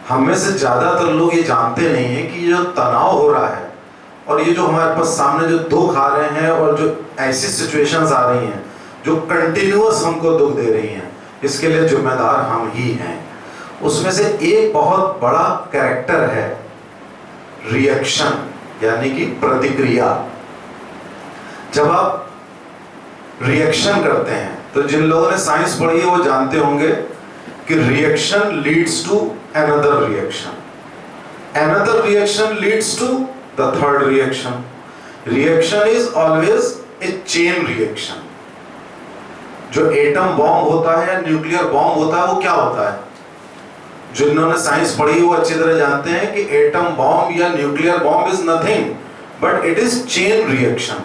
हम में से ज्यादातर लोग ये जानते नहीं हैं कि जो तनाव हो रहा है और ये जो हमारे पास सामने जो दुख आ रहे हैं और जो ऐसी सिचुएशंस आ रही हैं जो कंटिन्यूअस हमको दुख दे रही हैं, इसके लिए जिम्मेदार हम ही हैं। उसमें से एक बहुत बड़ा कैरेक्टर है रिएक्शन, यानी कि प्रतिक्रिया। जब आप रिएक्शन करते हैं तो जिन लोगों ने साइंस पढ़ी है वो जानते होंगे कि reaction leads to another reaction, another reaction leads to the third reaction. Reaction is always a chain reaction. जो एटम बॉम्ब होता है या न्यूक्लियर बॉम्ब होता है वो क्या होता है? जिन्होंने साइंस पढ़ी वो अच्छी तरह जानते हैं कि एटम बॉम्ब या nuclear bomb is nothing but it is chain reaction.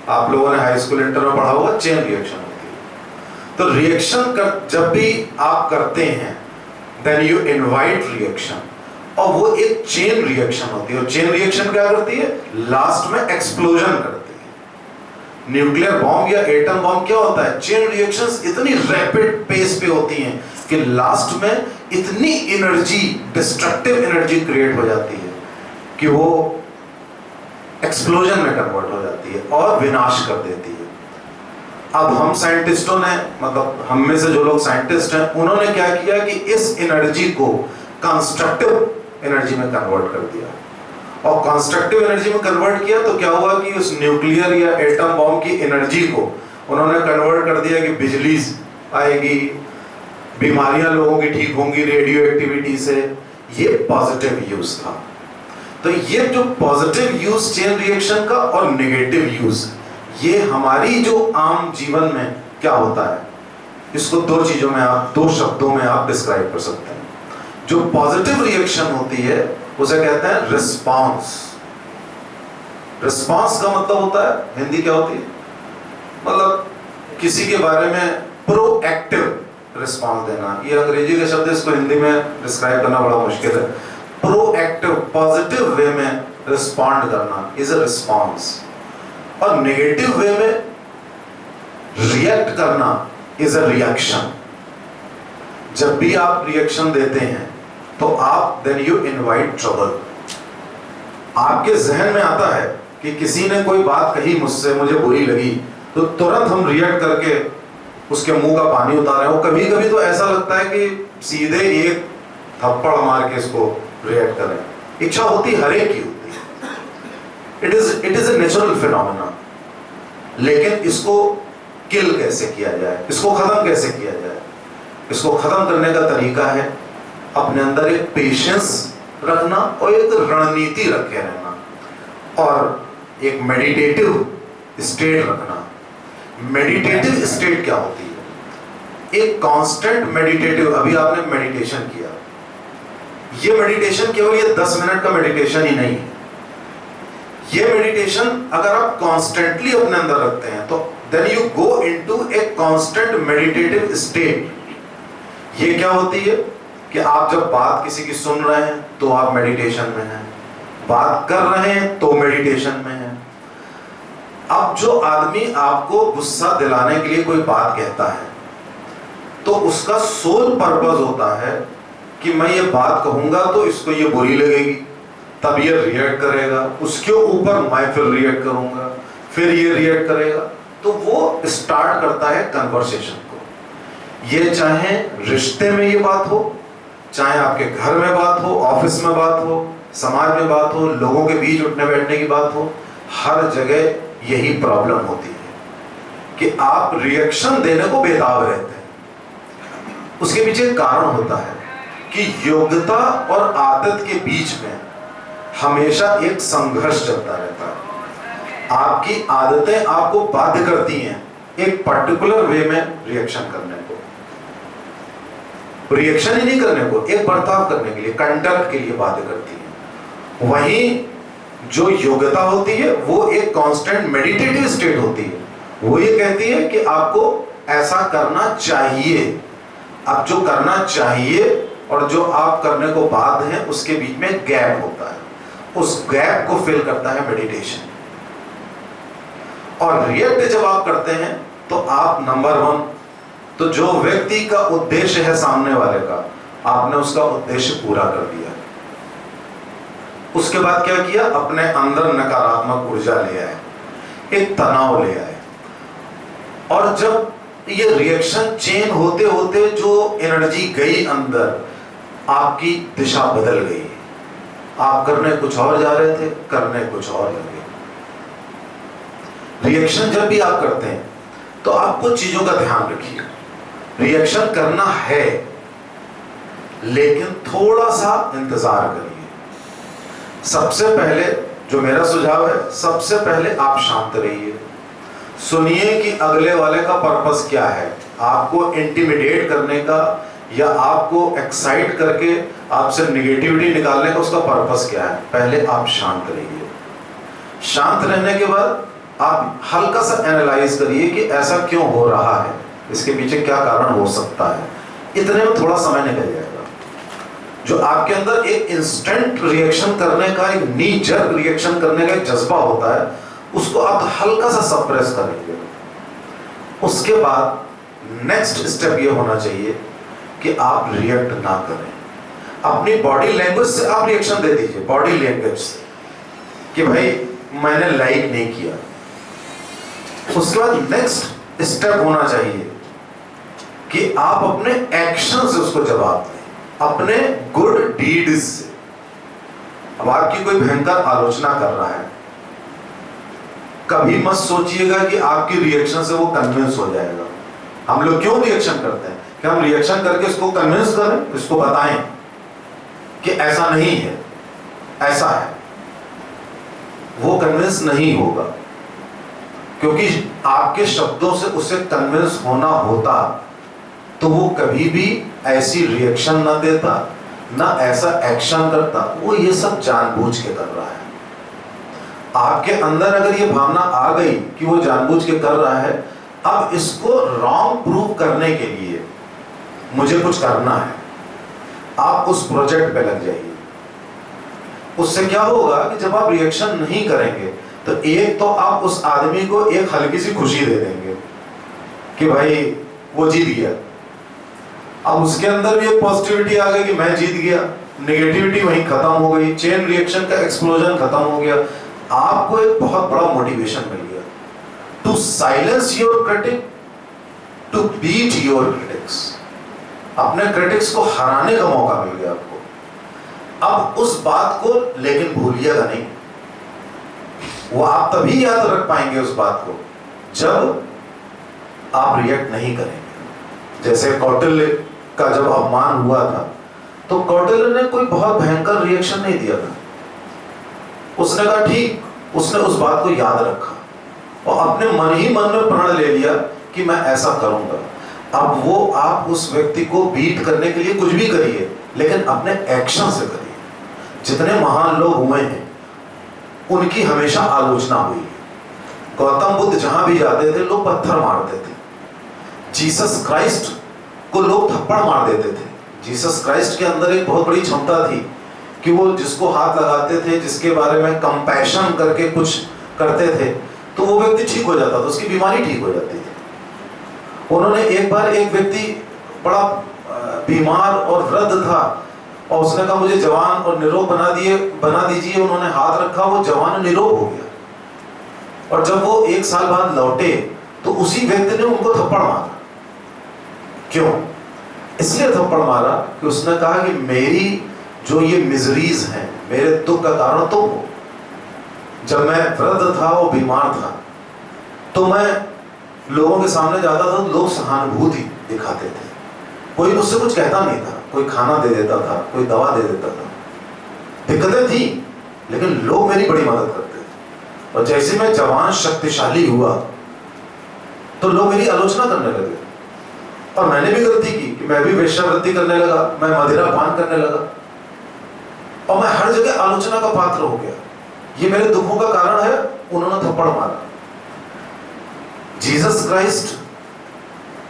आप लोगों ने हाई स्कूल इंटर में पढ़ा होगा, चेन रिएक्शन होती है। तो रिएक्शन जब भी आप करते हैं देन यू इनवाइट रिएक्शन, और वो एक चेन रिएक्शन होती है। और चेन रिएक्शन क्या करती है? लास्ट में एक्सप्लोजन करती है। न्यूक्लियर बॉम्ब या एटम बॉम्ब क्या होता है? चेन रिएक्शंस इतनी रैपिड पेस पे होती हैं कि लास्ट में इतनी एनर्जी, डिस्ट्रक्टिव एनर्जी क्रिएट हो जाती है कि वो एक्सप्लोजन में कन्वर्ट हो जाती है और विनाश कर देती है। अब हम साइंटिस्टों ने, मतलब हम में से जो लोग साइंटिस्ट हैं, उन्होंने क्या किया कि इस एनर्जी को कंस्ट्रक्टिव एनर्जी में कन्वर्ट कर दिया। और कंस्ट्रक्टिव एनर्जी में कन्वर्ट किया तो क्या हुआ कि उस न्यूक्लियर या एटम बॉम्ब की एनर्जी को उन्होंने कन्वर्ट कर दिया कि बिजली आएगी, बीमारियां लोगों की ठीक होंगी रेडियो एक्टिविटी से। ये पॉजिटिव यूज था। तो ये जो पॉजिटिव यूज चेन रिएक्शन का और नेगेटिव यूज, ये हमारी जो आम जीवन में क्या होता है, इसको दो चीजों में आप, दो शब्दों में आप डिस्क्राइब कर सकते हैं। जो पॉजिटिव रिएक्शन होती है उसे कहते हैं रिस्पांस। रिस्पांस का मतलब होता है, हिंदी क्या होती है, मतलब किसी के बारे में प्रोएक्टिव रिस्पांस देना। ये अंग्रेजी का शब्द है, इसको हिंदी में डिस्क्राइब करना बड़ा मुश्किल है। प्रोएक्टिव, पॉजिटिव वे में रिस्पॉन्ड करना इज अ रिस्पांस, और नेगेटिव वे में रिएक्ट करना इज अ रिएक्शन। जब भी आप रिएक्शन देते हैं तो आप देन यू इनवाइट ट्रबल। आपके जहन में आता है कि किसी ने कोई बात कही मुझसे, मुझे बुरी लगी, तो तुरंत हम रिएक्ट करके उसके मुंह का पानी उतारे। और कभी कभी तो ऐसा लगता है कि सीधे एक थप्पड़ मार के इसको रिएक्ट करें। इच्छा होती हर एक की होती है, it is a natural phenomena. लेकिन इसको किल कैसे किया जाए, इसको खत्म कैसे किया जाए? इसको खत्म करने का तरीका है अपने अंदर एक पेशेंस रखना और एक रणनीति रखे रहना और एक मेडिटेटिव स्टेट रखना। मेडिटेटिव स्टेट क्या होती है? एक कांस्टेंट मेडिटेटिव। अभी आपने मेडिटेशन किया, ये मेडिटेशन केवल ये 10 मिनट का मेडिटेशन ही नहीं है। ये मेडिटेशन अगर आप कॉन्स्टेंटली अपने अंदर रखते हैं तो then you go into a constant meditative state. ये क्या होती है कि आप जब बात किसी की सुन रहे हैं तो आप मेडिटेशन में हैं, बात कर रहे हैं तो मेडिटेशन में हैं। अब जो आदमी आपको गुस्सा दिलाने के लिए कोई बात कहता है तो उसका सोल पर्पस होता है कि मैं ये बात कहूंगा तो इसको ये बुरी लगेगी, तब ये रिएक्ट करेगा, उसके ऊपर मैं फिर रिएक्ट करूंगा, फिर ये रिएक्ट करेगा। तो वो स्टार्ट करता है कन्वर्सेशन को। ये चाहे रिश्ते में ये बात हो, चाहे आपके घर में बात हो, ऑफिस में बात हो, समाज में बात हो, लोगों के बीच उठने बैठने की बात हो, हर जगह यही प्रॉब्लम होती है कि आप रिएक्शन देने को बेताब रहते हैं। उसके पीछे एक कारण होता है कि योग्यता और आदत के बीच में हमेशा एक संघर्ष चलता रहता है। आपकी आदतें आपको बाध्य करती हैं एक पर्टिकुलर वे में रिएक्शन करने को, रिएक्शन ही नहीं करने को, एक बर्ताव करने के लिए, कंडक्ट के लिए बाध्य करती है। वहीं जो योग्यता होती है वो एक कांस्टेंट मेडिटेटिव स्टेट होती है। वो ये कहती है कि आपको ऐसा करना चाहिए। अब जो करना चाहिए और जो आप करने को बाध्य हैं उसके बीच में गैप होता है, उस गैप को फिल करता है मेडिटेशन। और रिएक्ट जब आप करते हैं तो आप नंबर 1 तो जो व्यक्ति का उद्देश्य है सामने वाले का, आपने उसका उद्देश्य पूरा कर दिया। उसके बाद क्या किया, अपने अंदर नकारात्मक ऊर्जा ले आए, एक तनाव ले आए, और जब ये रिएक्शन चेन होते होते जो एनर्जी गई अंदर, आपकी दिशा बदल गई। आप करने कुछ और जा रहे थे, करने कुछ और लगे। रिएक्शन जब भी आप करते हैं तो आप कुछ चीजों का ध्यान रखिए। रिएक्शन करना है, लेकिन थोड़ा सा इंतजार करिए। सबसे पहले जो मेरा सुझाव है, सबसे पहले आप शांत रहिए, सुनिए कि अगले वाले का पर्पस क्या है, आपको इंटिमिडेट करने का या आपको एक्साइट करके आपसे निगेटिविटी निकालने का उसका पर्पस क्या है। पहले आप शांत रहिए। शांत रहने के बाद आप हल्का सा एनालाइज करिए कि ऐसा क्यों हो रहा है, इसके पीछे क्या कारण हो सकता है। इतने में थोड़ा समय निकल जाएगा। जो आपके अंदर एक इंस्टेंट रिएक्शन करने का, एक नी जर्क रिएक्शन करने का एक जज्बा होता है, उसको आप हल्का सा सप्रेस करेंगे। उसके बाद नेक्स्ट स्टेप ये होना चाहिए कि आप रिएक्ट ना करें। अपनी बॉडी लैंग्वेज से आप रिएक्शन दे दीजिए, बॉडी लैंग्वेज से, कि भाई मैंने लाइक नहीं किया। उसके बाद नेक्स्ट स्टेप होना चाहिए कि आप अपने एक्शन से उसको जवाब दें, अपने गुड डीड्स से। अब आपकी कोई भयंकर आलोचना कर रहा है, कभी मत सोचिएगा कि आपकी रिएक्शन से वो कन्विंस हो जाएगा। हम लोग क्यों रिएक्शन करते हैं कि हम रिएक्शन करके इसको कन्विंस करें, इसको बताएं कि ऐसा नहीं है, ऐसा है। वो कन्विंस नहीं होगा, क्योंकि आपके शब्दों से उसे कन्विंस होना होता तो वो कभी भी ऐसी रिएक्शन ना देता, ना ऐसा एक्शन करता। वो ये सब जानबूझ के कर रहा है। आपके अंदर अगर ये भावना आ गई कि वो जानबूझ के कर रहा है, अब इसको रॉन्ग प्रूव करने के लिए मुझे कुछ करना है, आप उस प्रोजेक्ट पे लग जाइए। उससे क्या होगा कि जब आप रिएक्शन नहीं करेंगे तो एक तो आप उस आदमी को एक हल्की सी खुशी दे देंगे कि भाई वो जीत गया। अब उसके अंदर भी एक पॉजिटिविटी आ गई कि मैं जीत गया, नेगेटिविटी वहीं खत्म हो गई, चेन रिएक्शन का एक्सप्लोजन खत्म हो गया। आपको एक बहुत बड़ा मोटिवेशन मिल गया to silence your critic, to beat your critics. अपने क्रिटिक्स को हराने का मौका मिल गया आपको। अब उस बात को लेकिन भूलिएगा नहीं, वो आप तभी याद रख पाएंगे उस बात को जब आप रिएक्ट नहीं करेंगे। जैसे कौटिल्य का जब अपमान हुआ था तो कौटिल्य ने कोई बहुत भयंकर रिएक्शन नहीं दिया था। उसने कहा ठीक, उसने उस बात को याद रखा और अपने मन ही मन में प्रण ले लिया कि मैं ऐसा करूंगा। अब वो आप उस व्यक्ति को बीट करने के लिए कुछ भी करिए, लेकिन अपने एक्शन से करिए। जितने महान लोग हुए हैं उनकी हमेशा आलोचना हुई। गौतम बुद्ध जहां भी जाते थे लोग पत्थर मारते थे। जीसस क्राइस्ट को लोग थप्पड़ मार देते थे। जीसस क्राइस्ट के अंदर एक बहुत बड़ी क्षमता थी कि वो जिसको हाथ लगाते थे, जिसके बारे में कंपैशन करके कुछ करते थे, तो वो व्यक्ति ठीक हो जाता था, उसकी बीमारी ठीक हो जाती थी। उन्होंने एक बार एक व्यक्ति बड़ा बीमार और वृद्ध था और उसने कहा मुझे जवान और निरोग बना दीजिए। उन्होंने हाथ रखा, वो जवान निरोग हो गया। और जब वो 1 साल बाद लौटे तो उसी व्यक्ति ने उनको थप्पड़ मारा। क्यों? इसलिए थप्पड़ मारा कि उसने कहा कि मेरी जो ये मिजरीज हैं, मेरे दुख का कारण तुम हो। जब मैं वृद्ध था और बीमार था तो मैं लोगों के सामने जाता था तो लोग सहानुभूति दिखाते थे, कोई मुझसे कुछ कहता नहीं था, कोई खाना दे देता था, कोई दवा दे देता था। दिक्कतें थी लेकिन लोग मेरी बड़ी मदद करते थे। और जैसे मैं जवान शक्तिशाली हुआ तो लोग मेरी आलोचना करने लगे और मैंने भी गलती की कि मैं भी वेश्यावृत्ति करने लगा, मैं मदिरा पान करने लगा और मैं हर जगह आलोचना का पात्र हो गया। ये मेरे दुखों का कारण है, उन्होंने थप्पड़ मारा। जीसस क्राइस्ट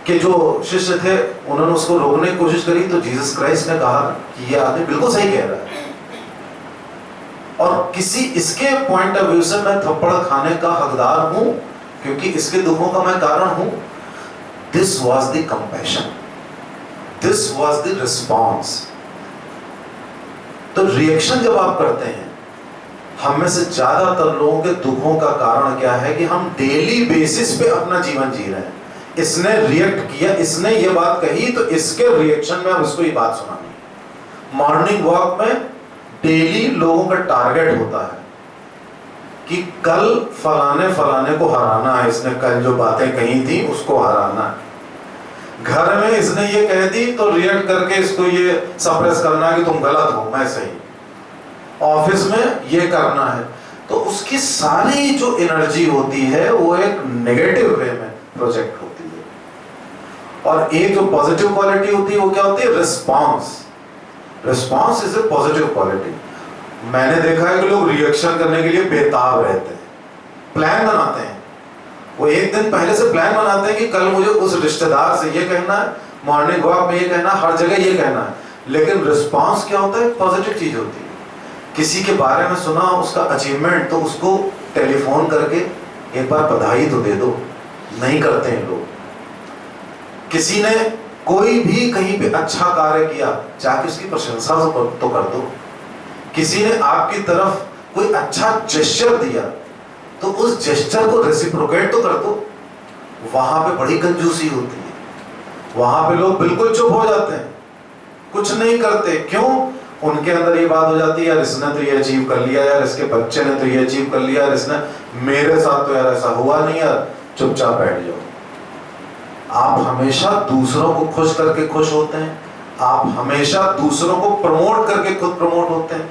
के जो शिष्य थे उन्होंने उसको रोकने की कोशिश करी तो जीसस क्राइस्ट ने कहा कि ये आदमी बिल्कुल सही कह रहा है और किसी इसके पॉइंट ऑफ व्यू से मैं थप्पड़ खाने का हकदार हूं क्योंकि इसके दुखों का मैं कारण हूं। This was the compassion. This was the response. तो रिएक्शन जब आप करते हैं, हम में से ज्यादातर लोगों के दुखों का कारण क्या है कि हम डेली बेसिस पे अपना जीवन जी रहे हैं। इसने रिएक्ट किया, इसने ये बात कही, तो इसके रिएक्शन में अब इसको ये बात सुनानी। मॉर्निंग वॉक में डेली लोगों का टारगेट होता है कि कल फलाने को हराना है, इसने कल जो बातें कही थी उसको हराना है। घर में इसने ये कह दी तो रिएक्ट करके इसको ये सप्रेस करना है कि तुम गलत हो, मैं सही। ऑफिस में ये करना है, तो उसकी सारी जो एनर्जी होती है वो एक नेगेटिव वे में प्रोजेक्ट होती है। और एक जो पॉजिटिव क्वालिटी होती है वो क्या होती है? Response. Response is a positive quality. मैंने देखा है कि लोग रिएक्शन करने के लिए बेताब रहते हैं, प्लान बनाते हैं। वो एक दिन पहले से प्लान बनाते हैं कि कल मुझे उस रिश्तेदार से ये कहना है, मॉर्निंग वॉक में ये कहना है, हर जगह ये कहना है। लेकिन रिस्पॉन्स क्या होता है? पॉजिटिव चीज होती है। किसी के बारे में सुना उसका अचीवमेंट, तो उसको टेलीफोन करके एक बार बधाई तो दे दो। नहीं करते हैं लोग। किसी ने कोई भी कहीं पे अच्छा कार्य किया, जाके उसकी प्रशंसा तो कर दो। किसी ने आपकी तरफ कोई अच्छा जेस्चर दिया, तो उस जेस्चर को रेसिप्रोकेट तो कर दो। वहां पे बड़ी कंजूसी होती है। वहां पे लोग बिल्कुल चुप हो जाते हैं, कुछ नहीं करते। क्यों? उनके अंदर ये बात हो जाती है, यार इसने तो ये अचीव कर लिया, यार इसके बच्चे ने तो ये अचीव कर लिया, यार इसने, मेरे साथ तो यार ऐसा हुआ नहीं, यार चुपचाप बैठ जाओ। आप हमेशा दूसरों को खुश करके खुश होते हैं। आप हमेशा दूसरों को प्रमोट करके खुद प्रमोट होते हैं।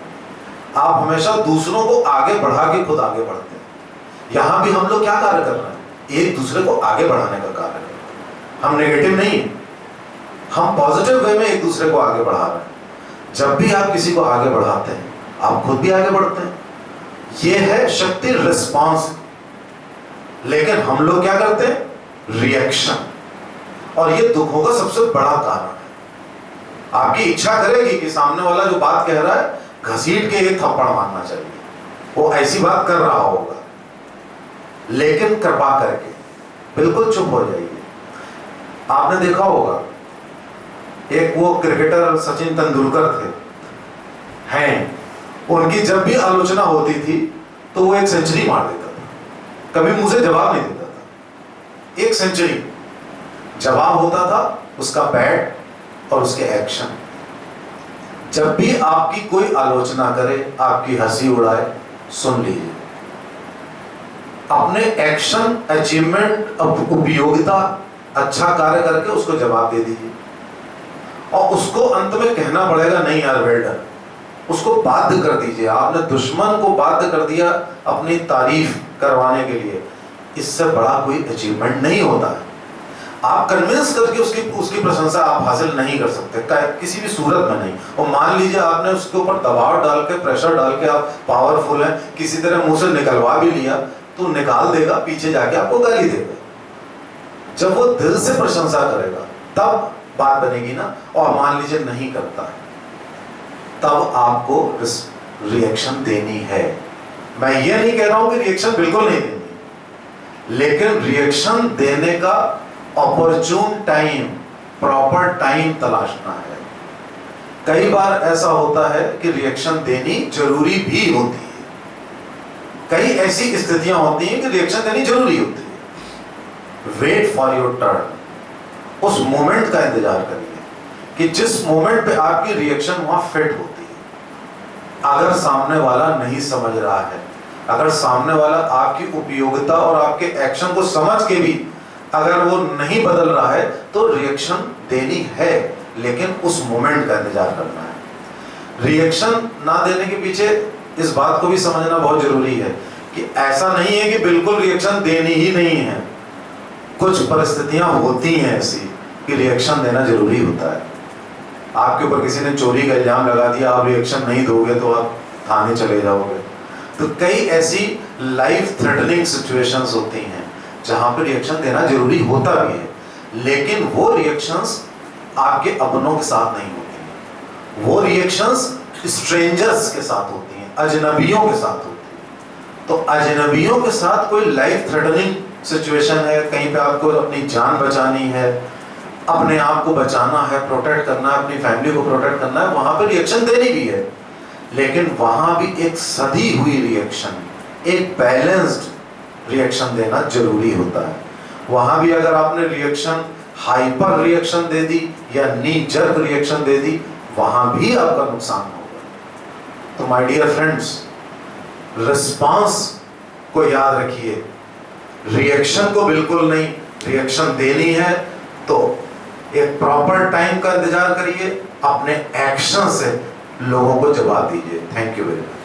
आप हमेशा दूसरों को आगे बढ़ा के खुद आगे बढ़ते हैं। यहां भी हम लोग क्या कार्य कर रहे हैं? एक दूसरे को आगे बढ़ाने का कार्य कर रहे हैं। हम नेगेटिव नहीं है, हम पॉजिटिव वे में एक दूसरे को आगे बढ़ा रहे हैं। जब भी आप किसी को आगे बढ़ाते हैं, आप खुद भी आगे बढ़ते हैं। यह है शक्ति रिस्पॉन्स। लेकिन हम लोग क्या करते हैं? रिएक्शन। और यह दुखों का सबसे बड़ा कारण है। आपकी इच्छा करेगी कि सामने वाला जो बात कह रहा है घसीट के एक थप्पड़ मारना चाहिए, वो ऐसी बात कर रहा होगा, लेकिन कृपा करके बिल्कुल चुप हो जाइए। आपने देखा होगा, एक वो क्रिकेटर सचिन तेंदुलकर थे, हैं, उनकी जब भी आलोचना होती थी तो वो एक सेंचुरी मार देता था, कभी मुंह से जवाब नहीं देता था। एक सेंचुरी जवाब होता था उसका बैट और उसके एक्शन। जब भी आपकी कोई आलोचना करे, आपकी हंसी उड़ाए, सुन लीजिए, अपने एक्शन, अचीवमेंट, उपयोगिता, अच्छा कार्य करके उसको जवाब दे दीजिए। और उसको अंत में कहना पड़ेगा, नहीं यार वेल डन, उसको बाध्य कर दीजिए। आपने दुश्मन को बाध्य कर दिया अपनी तारीफ करवाने के लिए। इससे बड़ा कोई अचीवमेंट नहीं होता है। आप कन्विंस करके उसकी प्रशंसा आप हासिल नहीं कर सकते, किसी भी सूरत में नहीं। और मान लीजिए आपने उसके ऊपर दबाव डाल के, प्रेशर डाल के, आप पावरफुल हैं, किसी तरह मुंह से निकलवा भी लिया, तो निकाल देगा, पीछे जाके आपको गाली देगा। जब वो दिल से प्रशंसा करेगा तब बात बनेगी ना। और मान लीजिए नहीं करता है, तब आपको रिएक्शन देनी है। मैं ये नहीं कह रहा हूं कि रिएक्शन बिल्कुल नहीं देनी, लेकिन रिएक्शन देने का ऑपर्चून टाइम, प्रॉपर टाइम तलाशना है। कई बार ऐसा होता है कि रिएक्शन देनी जरूरी भी होती है। कई ऐसी स्थितियां होती हैं कि रिएक्शन देनी जरूरी होती है। Wait for your turn. उस मोमेंट का इंतजार करिए कि जिस मोमेंट पे आपकी रिएक्शन वहां फिट होती है। अगर सामने वाला नहीं समझ रहा है, अगर सामने वाला आपकी उपयोगिता और आपके एक्शन को समझ के भी अगर वो नहीं बदल रहा है, तो रिएक्शन देनी है, लेकिन उस मोमेंट का इंतजार करना है। रिएक्शन ना देने के पीछे इस बात को भी समझना बहुत जरूरी है कि ऐसा नहीं है कि बिल्कुल रिएक्शन देनी ही नहीं है। कुछ परिस्थितियां होती हैं ऐसी कि रिएक्शन देना जरूरी होता है। आपके ऊपर किसी ने चोरी का इल्जाम लगा दिया, आप रिएक्शन नहीं दोगे तो आप थाने चले जाओगे। तो कई ऐसी लाइफ थ्रेटनिंग सिचुएशंस होती हैं जहां पर रिएक्शन देना जरूरी होता भी है, लेकिन वो रिएक्शंस आपके अपनों के साथ नहीं होती हैं। वो रिएक्शंस स्ट्रेंजर्स के साथ होती हैं, अजनबियों के साथ होती हैं। तो अजनबियों के साथ कोई लाइफ थ्रेटनिंग सिचुएशन है, कहीं पे आपको अपनी जान बचानी है, अपने आप को बचाना है, प्रोटेक्ट करना है, अपनी फैमिली को प्रोटेक्ट करना है, वहां पर रिएक्शन देनी भी है। लेकिन वहां भी एक सधी हुई रिएक्शन, एक बैलेंस्ड रिएक्शन देना जरूरी होता है। वहां भी अगर आपने रिएक्शन हाइपर रिएक्शन दे दी या नी जर्क रिएक्शन दे दी, वहां भी आपका नुकसान होगा। तो माय डियर फ्रेंड्स, रिस्पांस को याद रखिए, रिएक्शन को बिल्कुल नहीं। रिएक्शन देनी है तो एक प्रॉपर टाइम का इंतजार करिए, अपने एक्शन से लोगों को जवाब दीजिए। Thank you very much.